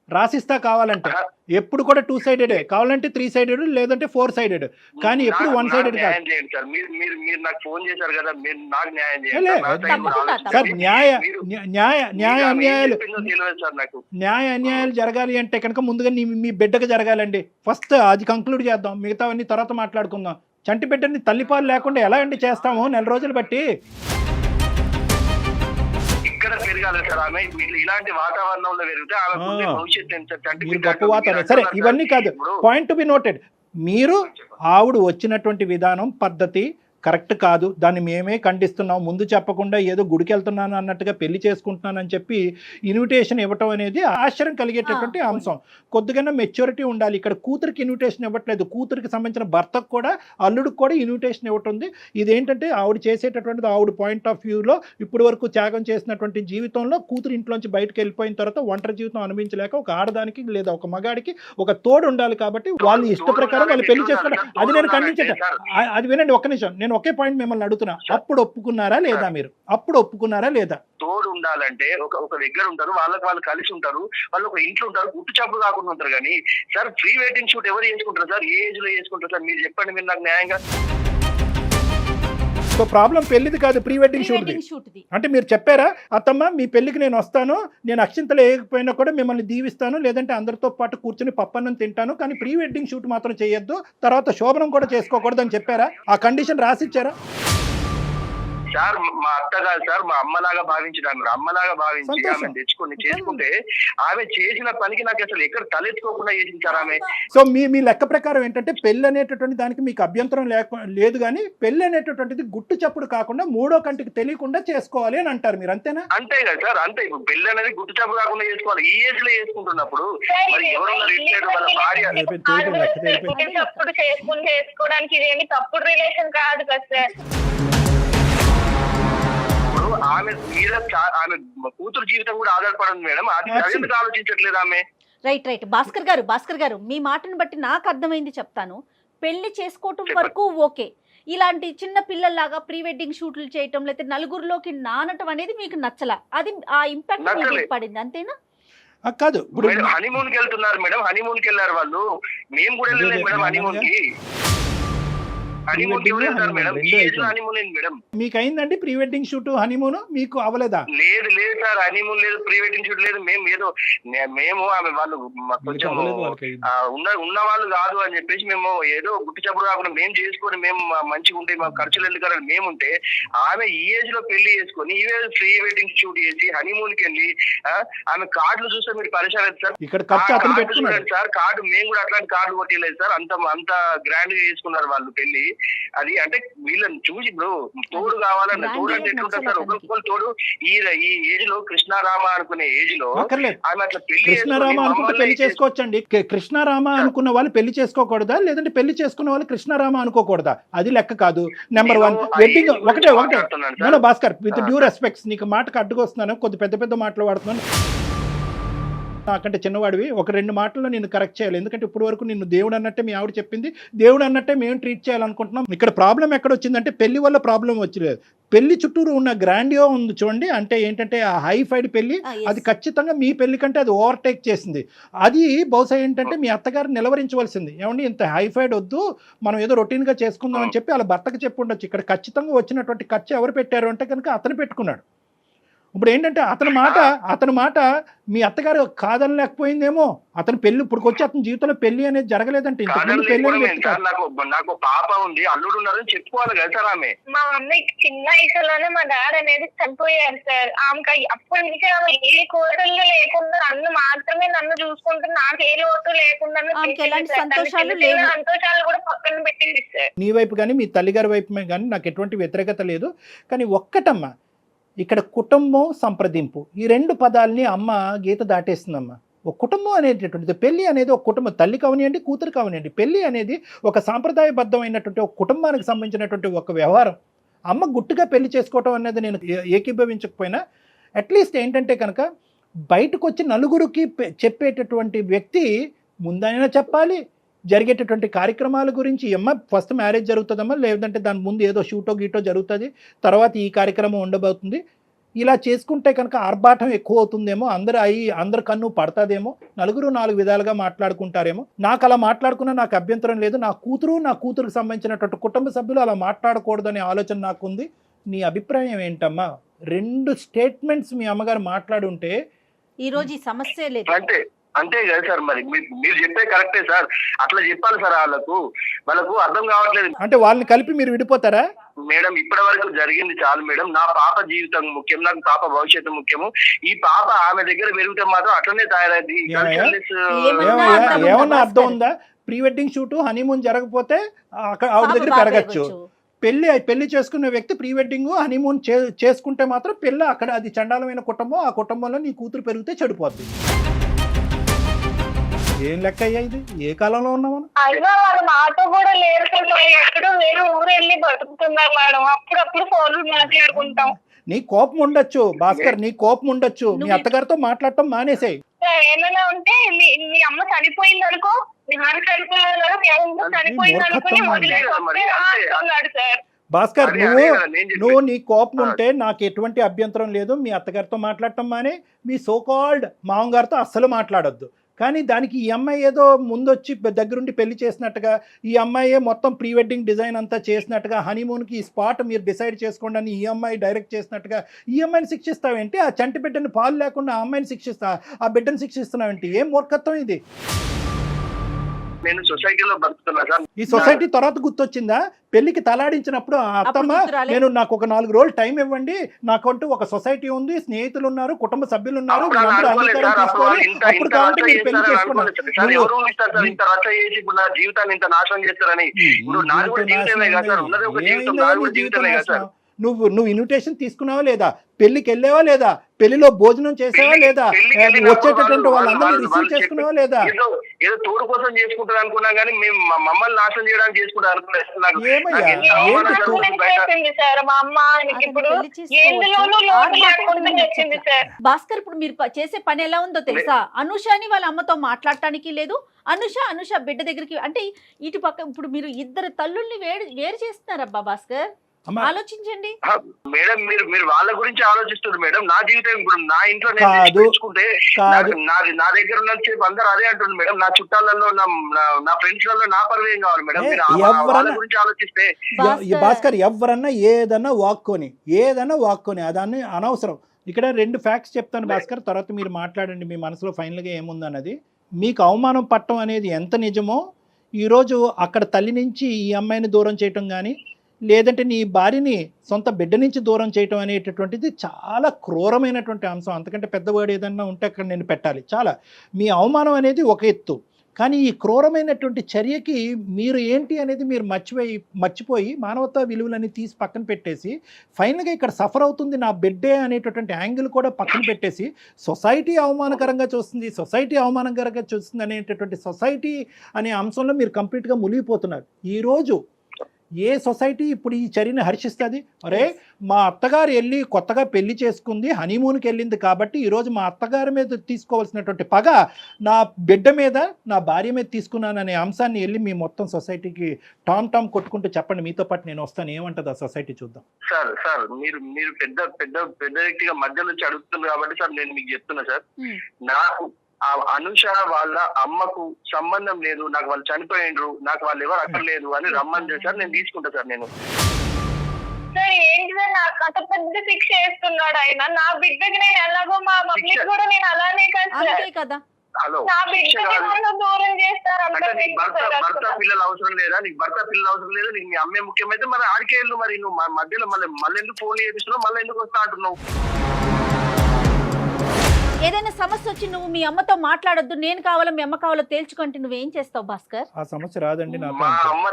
రాసిస్తా కావాలంటే ఎప్పుడు కూడా 2 సైడెడ్, కావాలంటే 3 సైడెడ్, లేదంటే 4 సైడెడ్, కానీ ఎప్పుడు 1 సైడెడ్ కాదు సార్. న్యాయ అన్యాయాలు జరగాలి అంటే కనుక ముందుగా మీ బిడ్డకు జరగాలండి. ఫస్ట్ అది కంక్లూడ్ చేద్దాం, మిగతావన్నీ తర్వాత మాట్లాడుకుందాం. చంటి బిడ్డని తల్లిపాలు లేకుండా ఎలా అండి చేస్తాము 4 రోజులు బట్టి? పెరగాలి సార్ ఆమె. ఇలాంటి వాతావరణంలో పెరిగితే ఆమె భవిష్యత్తు గొప్ప వాతావరణం. సరే, ఇవన్నీ కాదు, పాయింట్ టు బి నోటెడ్. మీరు ఆవిడ వచ్చినటువంటి విధానం, పద్ధతి కరెక్ట్ కాదు. దాన్ని మేమే ఖండిస్తున్నాం. ముందు చెప్పకుండా ఏదో గుడికి వెళ్తున్నాను అన్నట్టుగా పెళ్లి చేసుకుంటున్నానని చెప్పి ఇన్విటేషన్ ఇవ్వటం అనేది ఆశ్చర్యం కలిగేటటువంటి అంశం. కొద్దిగా మెచ్యూరిటీ ఉండాలి. ఇక్కడ కూతురికి ఇన్విటేషన్ ఇవ్వట్లేదు, కూతురికి సంబంధించిన భర్తకు కూడా అల్లుడికి కూడా ఇన్విటేషన్ ఇవ్వటుంది. ఇదేంటంటే ఆవిడ చేసేటటువంటిది ఆవిడ పాయింట్ ఆఫ్ వ్యూలో ఇప్పటి వరకు త్యాగం చేసినటువంటి జీవితంలో కూతురు ఇంట్లోంచి బయటకు వెళ్ళిపోయిన తర్వాత ఒంటరి జీవితం అనుభవించలేక ఒక ఆడదానికి లేదా ఒక మగాడికి ఒక తోడు ఉండాలి. కాబట్టి వాళ్ళు ఇష్ట ప్రకారం వాళ్ళు పెళ్లి చేస్తారు. అది నేను ఖండించట. అది వినండి, ఒక్క నిమిషం. నేను ఒకే పాయింట్ మిమ్మల్ని అడుగుతున్నా, అప్పుడు ఒప్పుకున్నారా లేదా? మీరు అప్పుడు ఒప్పుకున్నారా లేదా? తోడు ఉండాలంటే ఒక దగ్గర ఉంటారు, వాళ్ళు కలిసి ఉంటారు, వాళ్ళు ఒక ఇంట్లో ఉంటారు, గుట్టు చాపులు కాకుండా ఉంటారు. కానీ సార్, ప్రీ వెడ్డింగ్ షూట్ ఎవరు చేసుకుంటారు సార్? ఏ ఏజ్ లో చేసుకుంటారు సార్? మీరు చెప్పండి, మీరు నాకు న్యాయంగా. సో ప్రాబ్లం పెళ్లిది కాదు, ప్రీ వెడ్డింగ్ షూట్ది. అంటే మీరు చెప్పారా, అత్తమ్మ మీ పెళ్లికి నేను వస్తాను, నేను అక్షింతలు వేయకపోయినా కూడా మిమ్మల్ని దీవిస్తాను, లేదంటే అందరితో పాటు కూర్చొని పప్పన్నం తింటాను, కానీ ప్రీ వెడ్డింగ్ షూట్ మాత్రం చేయొద్దు, తర్వాత శోభనం కూడా చేసుకోకూడదు అని చెప్పారా? ఆ కండిషన్ రాసిచ్చారా? సార్, మా అత్త కాదు సార్, మా అమ్మలాగా భావించినాను. అమ్మలాగా భావించి ఆమె తెచ్చుకొని చేసుకుంటే ఆమె చేసిన పనికి నాకు అసలు ఎక్కడ తలెత్తుకోకుండా చేసింది సార్ ఆమె. సో మీ లెక్క ప్రకారం ఏంటంటే పెళ్లి అనేటటువంటి దానికి మీకు అభ్యంతరం లేదు, కానీ పెళ్లి అనేటటువంటిది గుట్టు చప్పుడు కాకుండా మూడో కంటికి తెలియకుండా చేసుకోవాలి అని అంటారు మీరు, అంతేనా? అంతే కదా సార్, అంతే. ఇప్పుడు పెళ్లి అనేది గుట్టు చప్పుడు కాకుండా చేసుకోవాలి. ఈ ఏజ్ లో చేసుకుంటున్నప్పుడు మరి ఎవరున్నారు ఇచ్చారు వాళ్ళ భార్య చేసుకోవడానికి ఇదేమి తప్పుడు రిలేషన్ కాదు కదా సార్. ఆమె మీద ఆమె కూతురు జీవితం కూడా ఆధారపడింది మేడం. అది ఎందుకు ఆలోచించట్లేదు ఆమె? రైట్ భాస్కర్ గారు మీ మాటను బట్టి నాకు అర్థమైంది చెప్తాను. పెళ్లి చేసుకోవటం వరకు ఓకే, ఇలాంటి చిన్న పిల్లల్లాగా ప్రీ వెడ్డింగ్ షూట్లు చేయటం లేకపోతే నలుగురిలోకి నానటం అనేది మీకు నచ్చలా, అది ఆ ఇంపాక్ట్ మీకు పడింది అంతేనా? కాదు, ఇప్పుడు హనీమూన్ కి వెళ్తున్నారు మేడం, హనీమూన్ కి వెళ్ళారు వాళ్ళు, మేము కూడా వెళ్ళలేదు మేడం హనీమూన్ కి. మీకు అయిందండి ప్రీ వెడ్డింగ్ షూట్ హనీమూన్, మీకు అవ్వలేదా? లేదు సార్, హనీమూన్ లేదు, ప్రీ వెడ్డింగ్ షూట్ లేదు. మేము ఆమె వాళ్ళు కొంచెం ఉన్న వాళ్ళు కాదు అని చెప్పేసి మేము ఏదో గుట్టి చప్పుడు కాకుండా మేము చేసుకొని మేము మంచిగా ఉంటే మాకు ఖర్చులు ఎందుకని మేముంటే, ఆమె ఈ ఏజ్ లో పెళ్లి చేసుకొని ఈ ప్రీ వెడ్డింగ్ షూట్ చేసి హనీమూన్ కి వెళ్ళి ఆమె కార్డులు చూస్తే మీరు పరిచయం సార్. ఇక్కడ చూడండి సార్ కార్డు, మేము కూడా అట్లాంటి కార్డు కొట్టలేదు సార్. అంత గ్రాండ్ గా చేసుకున్నారు వాళ్ళు పెళ్లి. అది అంటే వీళ్ళని చూసి ఇప్పుడు తోడు కావాలన్న, తోడు అంటే ఎట్లుంటారు సార్, ఒకరికొకరు తోడు. ఈ ఏజ్ లో కృష్ణారామ అనుకునే ఏజ్ లో ఆమె అట్లా కృష్ణారామ అనుకుంటే పెళ్లి చేసుకోవచ్చండి. కృష్ణారామ అనుకున్న వాళ్ళు పెళ్లి చేసుకోకూడదా, లేదంటే పెళ్లి చేసుకున్న వాళ్ళు కృష్ణారామ అనుకోకూడదా? అది లెక్క కాదు. నెంబర్ 1 వెడ్డింగ్ ఒకటే. భాస్కర్, విత్ డ్యూ రెస్పెక్ట్స్, నీకు మాటకు అడ్డుకొస్తున్నాను, కొద్ది పెద్ద మాటలు వాడుతున్నాను. నాకంటే చిన్నవాడివి, ఒక 2 మాటల్లో నేను కరెక్ట్ చేయాలి. ఎందుకంటే ఇప్పుడు వరకు నిన్ను దేవుడు అన్నట్టే మీ ఆవిడ చెప్పింది, దేవుడు అన్నట్టే మేము ట్రీట్ చేయాలనుకుంటున్నాం. ఇక్కడ ప్రాబ్లం ఎక్కడ వచ్చిందంటే పెళ్లి వల్ల ప్రాబ్లం వచ్చలేదు, పెళ్లి చుట్టూరు ఉన్న గ్రాండియో ఉంది చూడండి. అంటే ఏంటంటే ఆ హైఫైడ్ పెళ్లి, అది ఖచ్చితంగా మీ పెళ్లి కంటే అది ఓవర్టేక్ చేసింది. అది బహుశా ఏంటంటే మీ అత్తగారు నిలవరించవలసింది, ఏమండి ఇంత హైఫైడ్ వద్దు, మనం ఏదో రొటీన్గా చేసుకుందాం అని చెప్పి వాళ్ళ భర్తకు చెప్పి ఉండొచ్చు. ఇక్కడ ఖచ్చితంగా వచ్చినటువంటి ఖర్చు ఎవరు పెట్టారు అంటే కనుక అతను పెట్టుకున్నాడు. ఇప్పుడు ఏంటంటే అతని మాట మీ అత్తగారు కాదనలేకపోయిందేమో. అతను పెళ్లి ఇప్పుడుకొచ్చి అతని జీవితంలో పెళ్లి అనేది జరగలేదంటే నాకు పాప ఉంది, అల్లుడు ఉన్నారని చెప్పుకోవాలి కదా సార్. ఆమె మా అన్నయ్య చిన్న వయసులోనే మా డాడీ అనేది చనిపోయారు సార్. ఆమెకి అప్పటి నుంచి ఆమె ఏ కోరికలు లేకుండా నన్ను చూసుకుంటూ నాకు ఏ లోటు లేకుండా సంతోషాలు కూడా పక్కన పెట్టింది సార్. నీ వైపు కానీ మీ తల్లిగారి వైపు కానీ నాకు ఎటువంటి వ్యతిరేకత లేదు. కానీ ఒక్కటమ్మా, ఇక్కడ కుటుంబం సంప్రదింపు ఈ 2 పదాలని అమ్మ గీత దాటేస్తుందమ్మా. ఒక కుటుంబం అనేటటువంటిది, పెళ్లి అనేది ఒక కుటుంబం, తల్లి కావనియండి కూతురు కావనియండి, పెళ్లి అనేది ఒక సాంప్రదాయబద్ధమైనటువంటి ఒక కుటుంబానికి సంబంధించినటువంటి ఒక వ్యవహారం. అమ్మ గుట్టుగా పెళ్లి చేసుకోవటం అనేది నేను ఏకీభవించకపోయినా అట్లీస్ట్ ఏంటంటే కనుక బయటకు వచ్చి నలుగురికి చెప్పేటటువంటి వ్యక్తి ముందైనా చెప్పాలి. జరిగేటటువంటి కార్యక్రమాల గురించి, అమ్మ ఫస్ట్ మ్యారేజ్ జరుగుతుందమ్మా, లేదంటే దాని ముందు ఏదో షూటో గీటో జరుగుతుంది, తర్వాత ఈ కార్యక్రమం ఉండబోతుంది. ఇలా చేసుకుంటే కనుక ఆర్భాటం ఎక్కువ అవుతుందేమో, అందరు కన్ను పడుతుందేమో, నలుగురు 4 విధాలుగా మాట్లాడుకుంటారేమో. నాకు అలా మాట్లాడుకున్నా నాకు అభ్యంతరం లేదు. నా కూతురుకు సంబంధించినటువంటి కుటుంబ సభ్యులు అలా మాట్లాడకూడదనే ఆలోచన నాకుంది. నీ అభిప్రాయం ఏంటమ్మా? 2 స్టేట్మెంట్స్ మీ అమ్మగారు మాట్లాడుంటే ఈరోజు ఈ సమస్య లేదు. అంతే కదా సార్, మరి మీరు చెప్పే కరెక్టే సార్, అట్లా చెప్పాలి సార్. వాళ్ళకు అర్థం కావట్లేదు. అంటే వాళ్ళని కలిపి మీరు విడిపోతారా? మేడం ఇప్పటి వరకు జరిగింది చాలు మేడం. నా పాప జీవితం ముఖ్యం, నాకు పాప భవిష్యత్తు ముఖ్యము. ఈ పాప ఆమె దగ్గర పెరిగితే మాత్రం అట్లనే తయారైంది. ఏమన్నా అర్థం ఉందా? ప్రీ వెడ్డింగ్ షూట్ హనీమూన్ జరగకపోతే ఆవిడ దగ్గర పెరగచ్చు. పెళ్లి చేసుకునే వ్యక్తి ప్రీ వెడ్డింగ్ హనీమూన్ చేసుకుంటే మాత్రం పెళ్ళి అక్కడ అది చండాలమైన కుటుంబం. ఆ కుటుంబంలో నీ కూతురు పెరిగితే చెడిపోద్ది. ఏం లెక్క అయ్యా ఇది? ఏ కాలంలో ఉన్నామా? అయినా వాళ్ళు మాతో కూడా లేరు, ఎక్కడో వేరే ఊరు వెళ్ళి బతుకుతున్నారు మేడం. అప్పుడప్పుడు ఫోన్లు మాట్లాడుకుంటాం. నీ కోపం ఉండొచ్చు భాస్కర్, నీ కోపం ఉండొచ్చు, మీ అత్తగారితో మాట్లాడటం మానేసాయి. ఏమైనా ఉంటే మీ అమ్మ చనిపోయింది అనుకో, మీ నాన్న చనిపోయారు, మీ అమ్మ చనిపోయింది అనుకుని వదిలేస్తున్నాడు సార్. భాస్కర్, నువ్వు నీ కోపం ఉంటే నాకు ఎటువంటి అభ్యంతరం లేదు. మీ అత్తగారితో మాట్లాడటం మానే, మీ సోకాల్డ్ మామగారితో అస్సలు మాట్లాడొద్దు. కానీ దానికి ఈ అమ్మాయి ఏదో ముందొచ్చి దగ్గరుండి పెళ్లి చేసినట్టుగా, ఈ అమ్మాయే మొత్తం ప్రీ వెడ్డింగ్ డిజైన్ అంతా చేసినట్టుగా, హనీమూన్కి ఈ స్పాట్ మీరు డిసైడ్ చేసుకోండి అని ఈ అమ్మాయి డైరెక్ట్ చేసినట్టుగా ఈ అమ్మాయిని శిక్షిస్తావేంటి? ఆ చంటి బిడ్డని పాలు లేకుండా ఆ అమ్మాయిని ఆ బిడ్డను శిక్షిస్తున్నావేంటి? ఏం మూర్ఖత్వం ఇది? నేను సొసైటీలో బతుకుతున్నా సార్. ఈ సొసైటీ తర్వాత గుర్తొచ్చిందా? పెళ్లికి తలాడించినప్పుడు అత్తమ్మ నాకు ఒక 4 రోజులు టైం ఇవ్వండి, నాకంటూ ఒక సొసైటీ ఉంది, స్నేహితులు ఉన్నారు, కుటుంబ సభ్యులు ఉన్నారు, అప్పుడు కాబట్టి మీరు పెళ్లి చేసుకున్నారు. నువ్వు ఇన్విటేషన్ తీసుకున్నావా లేదా? పెళ్లికి వెళ్ళావా లేదా, పెళ్లిలో భోజనం చేసావా లేదా, వచ్చేటటువంటి వాళ్ళందరినీ రిసీవ్ చేసుకున్నావా లేదా? ఏదో తోడు కోసం చేసుకుంటారు అనుకున్నా కానీ మేము మమ్మల్ని నాశనం చేయడానికి చేసుకుంటారు అనుకున్నాను. ఏమయ్యా ఏంటి సార్ మా అమ్మ ఆయనకి ఇప్పుడు ఎందులోనూ లోటు లేకుండా చేసింది సార్. భాస్కర్, ఇప్పుడు మీరు చేసే పని ఎలా ఉందో తెలుసా? అనుషని వాళ్ళ అమ్మతో మాట్లాడటానికి లేదు, అనుష బిడ్డ దగ్గరికి, అంటే ఇటు పక్క ఇప్పుడు మీరు ఇద్దరు తల్లుల్ని వేరు చేస్తున్నారబ్బా భాస్కర్, ఆలోచించండి మేడం. మీరు వాళ్ళ గురించి ఆలోచిస్తుంది మేడం. నా జీవితం ఇప్పుడు నా ఇంట్లో తెచ్చుకుంటే నా దగ్గర ఉన్న అందరూ అదే అంటుంది మేడం. నా చుట్టాలలో నా ఫ్రెండ్స్ లలో నా పరువు ఏం కావాలి మేడం? వాళ్ళ గురించి ఆలోచిస్తే భాస్కర్ ఎవరన్నా ఏదన్నా వాక్కొని అదాన్ని అనవసరం. ఇక్కడ 2 ఫ్యాక్ట్స్ చెప్తాను భాస్కర్, తర్వాత మీరు మాట్లాడండి మీ మనసులో ఫైనల్గా ఏముందన్నది. మీకు అవమానం పట్టడం అనేది ఎంత నిజమో, ఈరోజు అక్కడ తల్లి నుంచి ఈ అమ్మాయిని దూరం చేయటం కానీ, లేదంటే నీ భార్యని సొంత బిడ్డ నుంచి దూరం చేయటం అనేటటువంటిది చాలా క్రూరమైనటువంటి అంశం. అంతకంటే పెద్ద వర్డ్ ఏదన్నా ఉంటే అక్కడ నేను పెట్టాలి. చాలా మీ అవమానం అనేది ఒక ఎత్తు, కానీ ఈ క్రూరమైనటువంటి చర్యకి మీరు ఏంటి అనేది మీరు మర్చిపోయి మానవతా విలువలని తీసి పక్కన పెట్టేసి ఫైనల్గా ఇక్కడ సఫర్ అవుతుంది నా బిడ్డే అనేటటువంటి యాంగిల్ కూడా పక్కన పెట్టేసి సొసైటీ అవమానకరంగా చూస్తుంది అనేటటువంటి సొసైటీ అనే అంశంలో మీరు కంప్లీట్గా మునిగిపోతున్నారు. ఈరోజు ఏ సొసైటీ ఇప్పుడు ఈ చర్యని హర్షిస్తుంది? అరే మా అత్తగారు వెళ్ళి కొత్తగా పెళ్లి చేసుకుంది, హనీమూన్కి వెళ్ళింది కాబట్టి ఈరోజు మా అత్తగారి మీద తీసుకోవాల్సినటువంటి పగ నా బిడ్డ మీద, నా భార్య మీద తీసుకున్నాననే అంశాన్ని వెళ్ళి మీ మొత్తం సొసైటీకి టామ్ కొట్టుకుంటూ చెప్పండి. మీతో పాటు నేను వస్తాను, ఏమంటుంది ఆ సొసైటీ చూద్దాం. సార్ మీరు పెద్ద వ్యక్తిగా మధ్య నుంచి అడుగుతున్నారు కాబట్టి సార్ నేను మీకు చెప్తున్నా సార్, నాకు ఆ అనుష వాళ్ళ అమ్మకు సంబంధం లేదు, నాకు వాళ్ళు చనిపోయిండ్రు, నాకు వాళ్ళు ఎవరు అక్కడ లేదు అని రమ్మని చేశారు. నేను తీసుకుంటా సార్. నేను సార్ ఏంటి సార్ నాకు అంత పెద్ద శిక్ష వేస్తున్నాడు ఆయన. నా బిడ్డకి నేను ఎలాగో మా మమ్మీకి కూడా నేను అలానే కదా. హలో, నా బిడ్డకి దూరం చేస్తారు. భర్త పిల్లలు అవసరం లేదా నీకు? భర్త పిల్లలు అవసరం లేదా నీకు? మీ అమ్మే ముఖ్యమైతే మరి ఆడికేళ్ళు, మరి నువ్వు మధ్యలో మళ్ళీ ఎందుకు ఫోన్ చేపిస్తున్నావు, మళ్ళీ ఎందుకు వస్తా అంటున్నావు? ఏదైనా సమస్య వచ్చి నువ్వు మీ అమ్మతో మాట్లాడొద్దు, నేను కావాలో మీ అమ్మ కావాలో తేల్చుకుంటే నువ్వేం చేస్తావు భాస్కర్? ఆ సమస్య రాదండి. మా అమ్మ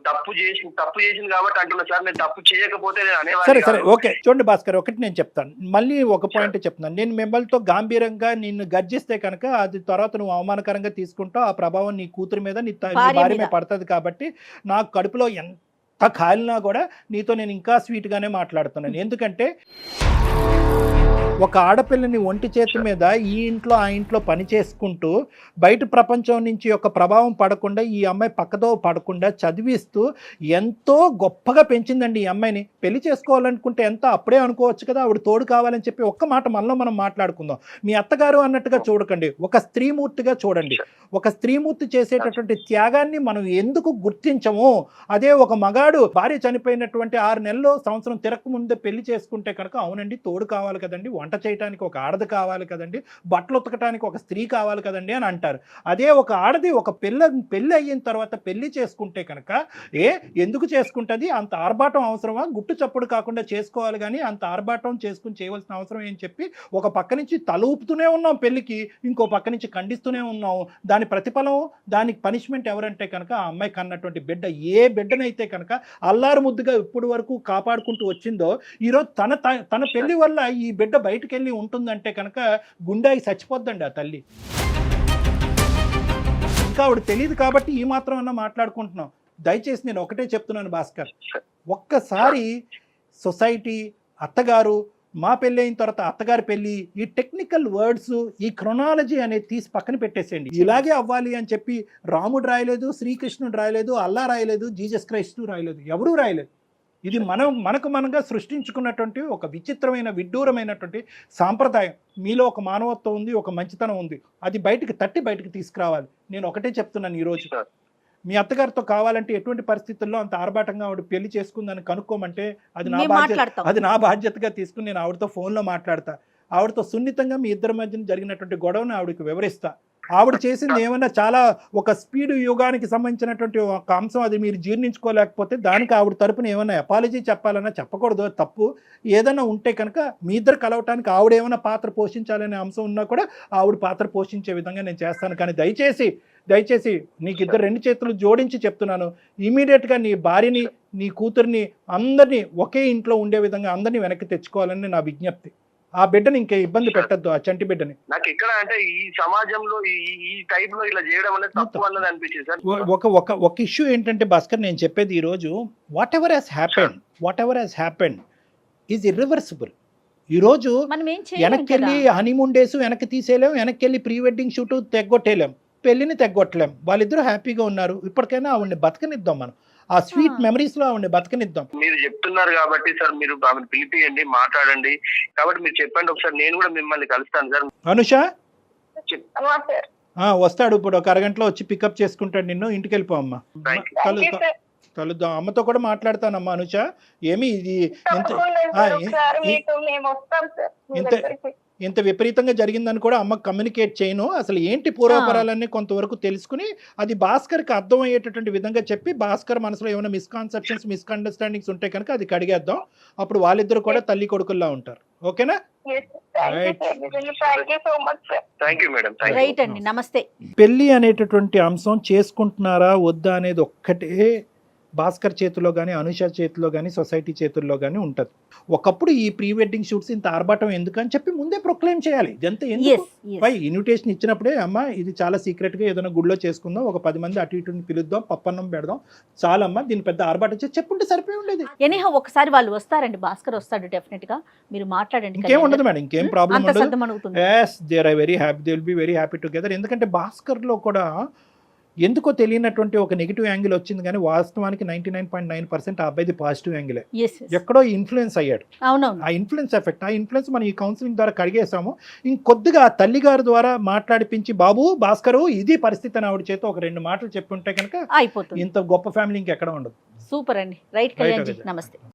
తప్పు చేసింది కాబట్టి అంటున్నా సార్. నేను తప్పు చేయకపోతే సరే ఓకే. చూడండి భాస్కర్, ఒకటి నేను చెప్తాను, మళ్ళీ ఒక పాయింట్ చెప్తాను. నేను మిమ్మల్తో గాంభీరంగా నిన్ను గర్జిస్తే కనుక అది తర్వాత నువ్వు అవమానకరంగా తీసుకుంటావు. ఆ ప్రభావం నీ కూతురు మీద, నీ భార్య మీద పడుతుంది. కాబట్టి నాకు కడుపులో ఎంత కాలినా కూడా నీతో నేను ఇంకా స్వీట్గానే మాట్లాడుతున్నాను. ఎందుకంటే ఒక ఆడపిల్లని ఒంటి చేతి మీద ఈ ఇంట్లో ఆ ఇంట్లో పని చేసుకుంటూ బయట ప్రపంచం నుంచి యొక్క ప్రభావం పడకుండా, ఈ అమ్మాయి పక్కదో పడకుండా చదివిస్తూ ఎంతో గొప్పగా పెంచిందండి ఈ అమ్మాయిని. పెళ్లి చేసుకోవాలనుకుంటే ఎంత అప్పుడే అనుకోవచ్చు కదా, ఆవిడ తోడు కావాలని చెప్పి. ఒక్క మాట మనలో మనం మాట్లాడుకుందాం. మీ అత్తగారు అన్నట్టుగా చూడకండి, ఒక స్త్రీమూర్తిగా చూడండి. ఒక స్త్రీమూర్తి చేసేటటువంటి త్యాగాన్ని మనం ఎందుకు గుర్తించము? అదే ఒక మగాడు భార్య చనిపోయినటువంటి 6 నెలలు సంవత్సరం తిరగక ముందే పెళ్లి చేసుకుంటే కనుక అవునండి తోడు కావాలి కదండి, వంట చేయడానికి ఒక ఆడది కావాలి కదండి, బట్టలు ఉతకడానికి ఒక స్త్రీ కావాలి కదండి అని అంటారు. అదే ఒక ఆడది ఒక పెళ్ళి అయిన తర్వాత పెళ్లి చేసుకుంటే కనుక ఎందుకు చేసుకుంటుంది? అంత ఆర్భాటం అవసరమా? గుట్టు చప్పుడు కాకుండా చేసుకోవాలి కానీ అంత ఆర్భాటం చేయవలసిన అవసరం ఏం చెప్పి ఒక పక్క నుంచి తల ఊపుతూనే ఉన్నాం పెళ్లికి, ఇంకో పక్క నుంచి ఖండిస్తూనే ఉన్నాం. దాని ప్రతిఫలం, దానికి పనిష్మెంట్ ఎవరంటే కనుక ఆ అమ్మాయి కన్నటువంటి బిడ్డ. ఏ బిడ్డనైతే కనుక అల్లారు ముద్దుగా ఇప్పటి వరకు కాపాడుకుంటూ వచ్చిందో, ఈరోజు తన పెళ్లి వల్ల ఈ బిడ్డ బయటకు వెళ్ళి ఉంటుందంటే కనుక గుండాయి చచ్చిపోద్దండి ఆ తల్లి. ఇంకా ఆవిడ తెలియదు కాబట్టి ఈ మాత్రం అన్నా మాట్లాడుకుంటున్నాం. దయచేసి నేను ఒకటే చెప్తున్నాను భాస్కర్, ఒక్కసారి సొసైటీ, అత్తగారు, మా పెళ్ళి అయిన తర్వాత అత్తగారి పెళ్ళి, ఈ టెక్నికల్ వర్డ్స్, ఈ క్రొనాలజీ అనేది తీసి పక్కన పెట్టేసేయండి. ఇలాగే అవ్వాలి అని చెప్పి రాముడు రాయలేదు, శ్రీకృష్ణుడు రాయలేదు, అల్లా రాయలేదు, జీసస్ క్రైస్టు రాయలేదు, ఎవరూ రాయలేదు. ఇది మనకు సృష్టించుకున్నటువంటి ఒక విచిత్రమైన విడ్డూరమైనటువంటి సాంప్రదాయం. మీలో ఒక మానవత్వం ఉంది, ఒక మంచితనం ఉంది, అది బయటికి తీసుకురావాలి. నేను ఒకటే చెప్తున్నాను, ఈరోజు మీ అత్తగారితో కావాలంటే ఎటువంటి పరిస్థితుల్లో అంత ఆర్భాటంగా ఆవిడ పెళ్లి చేసుకుందని కనుక్కోమంటే అది నా బాధ్యతగా తీసుకుని నేను ఆవిడతో ఫోన్లో మాట్లాడతా. ఆవిడతో సున్నితంగా మీ ఇద్దరి మధ్యన జరిగినటువంటి గొడవను ఆవిడకి వివరిస్తా. ఆవిడ చేసింది ఏమన్నా చాలా ఒక స్పీడ్ యుగానికి సంబంధించినటువంటి ఒక అంశం, అది మీరు జీర్ణించుకోలేకపోతే దానికి ఆవిడ తరపున ఏమన్నా అపాలజీ చెప్పాలన్నా చెప్పకూడదు, తప్పు ఏదైనా ఉంటే కనుక మీ ఇద్దరు కలవటానికి ఆవిడ ఏమైనా పాత్ర పోషించాలనే అంశం ఉన్నా కూడా ఆవిడ పాత్ర పోషించే విధంగా నేను చేస్తాను. కానీ దయచేసి నీకు ఇద్దరు 2 చేతులు జోడించి చెప్తున్నాను, ఇమీడియట్గా నీ భార్యని నీ కూతుర్ని అందరినీ ఒకే ఇంట్లో ఉండే విధంగా అందరినీ వెనక్కి తెచ్చుకోవాలని నా విజ్ఞప్తి. ఆ బిడ్డని ఇంకే ఇబ్బంది పెట్టద్దు, ఆ చంటి బిడ్డని. నాకు ఇక్కడ అంటే ఈ సమాజంలో ఈ టైప్ లో ఇలా చేయడం అనేది తప్పు అన్నది అనిపించింది సార్. ఒక ఇష్యూ ఏంటంటే భాస్కర్, నేను చెప్పేది ఈరోజు what ever has happened is irreversible. ఈరోజు వెనక్కి వెళ్ళి హనీమూన్ డేస్ వెనక్కి తీసేయలేం, వెనక్కి వెళ్ళి ప్రీ వెడ్డింగ్ షూట్ తెగ్గొట్టేయలేం, పెళ్లిని తెగ్గొట్టలేం. వాళ్ళిద్దరూ హ్యాపీగా ఉన్నారు, ఇప్పటికైనా ఆవిడని బతకనిద్దాం, మనం ఆ స్వీట్ మెమరీస్ లో ఆవిడని బతకనిద్దాం. మీరు చెప్తున్నారు కాబట్టి సార్, మీరు ఆమెను పిలిపియండి, మాట్లాడండి. కాబట్టి మీరు చెప్పండి ఒకసారి, నేను కూడా మిమ్మల్ని కలుస్తాను సార్. అనుష సార్ వస్తాడు ఇప్పుడు, ఒక అరగంటలో వచ్చి పికప్ చేసుకుంటాడు నిన్ను. ఇంటికి వెళ్ళిపో అమ్మా, కలుద్దాం. అమ్మతో కూడా మాట్లాడతానమ్మా. అనుష ఏమి ఇది ఇంత విపరీతంగా జరిగిందని కూడా అమ్మకు కమ్యూనికేట్ చేయను. అసలు ఏంటి పూర్వపరాలన్నీ కొంతవరకు తెలుసుకుని అది భాస్కర్కి అర్థమయ్యేటటువంటి విధంగా చెప్పి, భాస్కర్ మనసులో ఏమైనా మిస్కాన్సెప్షన్స్ మిస్అండర్స్టాండింగ్స్ ఉంటే కనుక అది కడిగేద్దాం. అప్పుడు వాళ్ళిద్దరు కూడా తల్లి కొడుకుల్లా ఉంటారు. ఓకేనా? రైట్ అండి, నమస్తే. పెళ్లి అనేటటువంటి అంశం చేసుకుంటున్నారా వద్దా అనేది ఒక్కటే భాస్కర్ చేతిలో కానీ, అనుష చేతిలో కానీ, సొసైటీ చేతుల్లో కానీ ఉంటుంది. ఒకప్పుడు ఈ ప్రీ వెడ్డింగ్ షూట్స్ ఇంత ఆర్భాటం ఎందుకని చెప్పి ముందే ప్రొక్లెయిమ్ చేయాలి. ఇదంతా ఎందుకు? ఇన్విటేషన్ ఇచ్చినప్పుడే అమ్మ ఇది చాలా సీక్రెట్గా ఏదైనా గుడిలో చేసుకుందాం, ఒక 10 మంది అటు ఇటుని పిలుద్దాం, పప్పన్నం పెడదాం, చాలమ్మా దీని పెద్ద ఆర్భాటం చేసి చెప్పుంటే సరిపోయి ఉండేది. ఎనీహౌ ఒకసారి వాళ్ళు వస్తారండి, భాస్కర్ వస్తాడు డెఫినెట్ గా, మీరు మాట్లాడండి. ఇంకేం ఉండదు మేడం, ఇంకేం ప్రాబ్లం ఉండదు. yes they are very happy, they will be very happy together. ఎందుకంటే భాస్కర్ లో కూడా ఎందుకో తెలియనటువంటి ఒక నెగిటివ్ యాంగిల్ వచ్చింది, కానీ వాస్తవానికి 99.9% ఆ అబ్బాయిది పాజిటివ్ యాంగిలే. ఎక్కడో ఇన్ఫ్లుయెన్స్ అయ్యాడు. ఆ ఇన్ఫ్లుయెన్స్ ఎఫెక్ట్, ఆ ఇన్ఫ్లుయెన్స్ మనం ఈ కౌన్సిలింగ్ ద్వారా కడిగేసాము. ఇంకొద్దిగా తల్లి గారి ద్వారా మాట్లాడిపించి, బాబు భాస్కరు ఇది పరిస్థితి అని ఆవిడ చేత ఒక 2 మాటలు చెప్పి ఉంటే కనుక ఇంత గొప్ప ఫ్యామిలీ ఇంకెక్కడ ఉండదు. సూపర్ అండి. రైట్ కళ్యాణ్ జీ, నమస్తే.